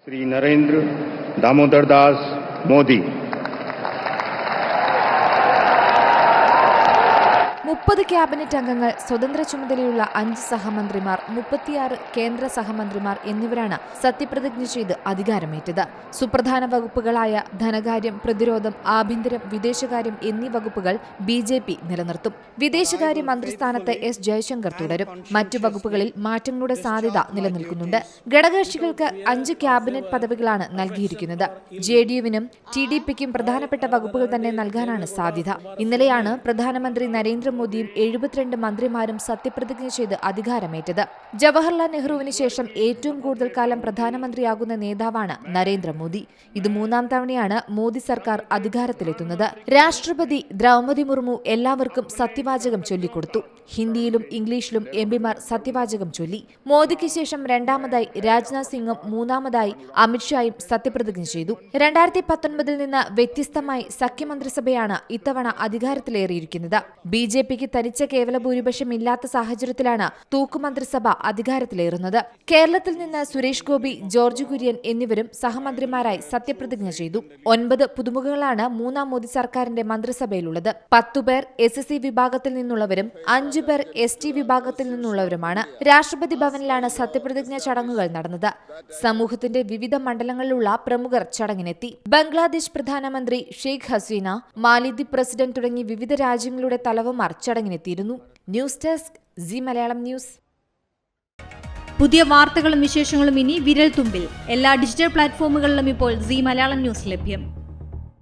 Shri Narendra Damodar Das Modi 30 cabinet അംഗങ്ങൾ, സ്വതന്ത്ര ചുമതലയുള്ള 5 സഹമന്ത്രിമാർ, 36 കേന്ദ്ര സഹമന്ത്രിമാർ എന്നിവരാണ് സത്യപ്രതിജ്ഞ ചെയ്ത് അധികാരമേറ്റത്. സുപ്രധാന വകുപ്പുകളായ ധനകാര്യം, പ്രതിരോധം, ആഭ്യന്തരം, വിദേശകാര്യം എന്നീ വകുപ്പുകൾ BJP നിലനിർത്തും. വിദേശകാര്യ മന്ത്രിസ്ഥാനത്ത് S. ജയശങ്കർ തുടരും. മറ്റു വകുപ്പുകളിൽ മാറ്റങ്ങളുടെ സാധ്യത നിലനിൽക്കുന്നുണ്ട്. ഘടകകക്ഷികൾക്ക് 5 ക്യാബിനറ്റ് പദവികളാണ് നൽകിയിരിക്കുന്നത്. JDU-വിനും TDP-ക്കും പ്രധാനപ്പെട്ട വകുപ്പുകൾ തന്നെ നൽകാനാണ് സാധ്യത. ഇന്നലെയാണ് പ്രധാനമന്ത്രി നരേന്ദ്രമോദിയും 72 മന്ത്രിമാരും സത്യപ്രതിജ്ഞ ചെയ്ത് അധികാരമേറ്റത്. ജവഹർലാൽ നെഹ്റുവിന് ശേഷം ഏറ്റവും കൂടുതൽ കാലം പ്രധാനമന്ത്രിയാകുന്ന നേതാവാണ് നരേന്ദ്രമോദി. ഇത് 3ാം തവണയാണ് മോദി സർക്കാർ അധികാരത്തിലെത്തുന്നത്. രാഷ്ട്രപതി ദ്രൗപദി മുർമു എല്ലാവർക്കും സത്യവാചകം ചൊല്ലിക്കൊടുത്തു. ഹിന്ദിയിലും ഇംഗ്ലീഷിലും MPമാർ സത്യവാചകം ചൊല്ലി. മോദിക്ക് ശേഷം 2ാമതായി രാജ്നാഥ് സിംഗും 3ാമതായി അമിത്ഷായും സത്യപ്രതിജ്ഞ ചെയ്തു. 2019 നിന്ന് വ്യത്യസ്തമായി സഖ്യമന്ത്രിസഭയാണ് ഇത്തവണ അധികാരത്തിലേറിയിരിക്കുന്നത്. BJP-ക്ക് തനിച്ച കേവല ഭൂരിപക്ഷം ഇല്ലാത്ത സാഹചര്യത്തിലാണ് തൂക്കുമന്ത്രിസഭ അധികാരത്തിലേറുന്നത്. കേരളത്തിൽ നിന്ന് സുരേഷ് ഗോപി, ജോർജ് കുര്യൻ എന്നിവരും സഹമന്ത്രിമാരായി സത്യപ്രതിജ്ഞ ചെയ്തു. 9 പുതുമുഖങ്ങളാണ് 3ാം മോദി സർക്കാരിന്റെ മന്ത്രിസഭയിലുള്ളത്. 10 പേർ SC വിഭാഗത്തിൽ നിന്നുള്ളവരും 5 പേർ ST വിഭാഗത്തിൽ നിന്നുള്ളവരുമാണ്. രാഷ്ട്രപതി ഭവനിലാണ് സത്യപ്രതിജ്ഞ ചടങ്ങുകൾ നടന്നത്. സമൂഹത്തിന്റെ വിവിധ മണ്ഡലങ്ങളിലുള്ള പ്രമുഖർ ചടങ്ങിനെത്തി. ബംഗ്ലാദേശ് പ്രധാനമന്ത്രി ഷെയ്ഖ് ഹസീന, മാലിദ്വീപ് പ്രസിഡന്റ് തുടങ്ങി വിവിധ രാജ്യങ്ങളുടെ തലവന്മാർ ചടങ്ങിനെത്തിയിരുന്നു. News desk C Malayalam news. പുതിയ വാർത്തകളും വിശേഷങ്ങളും ഇനി വിരൽ തുമ്പിൽ. എല്ലാ ഡിജിറ്റൽ പ്ലാറ്റ്ഫോമുകളിലും ഇപ്പോൾ സി മലയാളം ന്യൂസ് ലഭ്യം.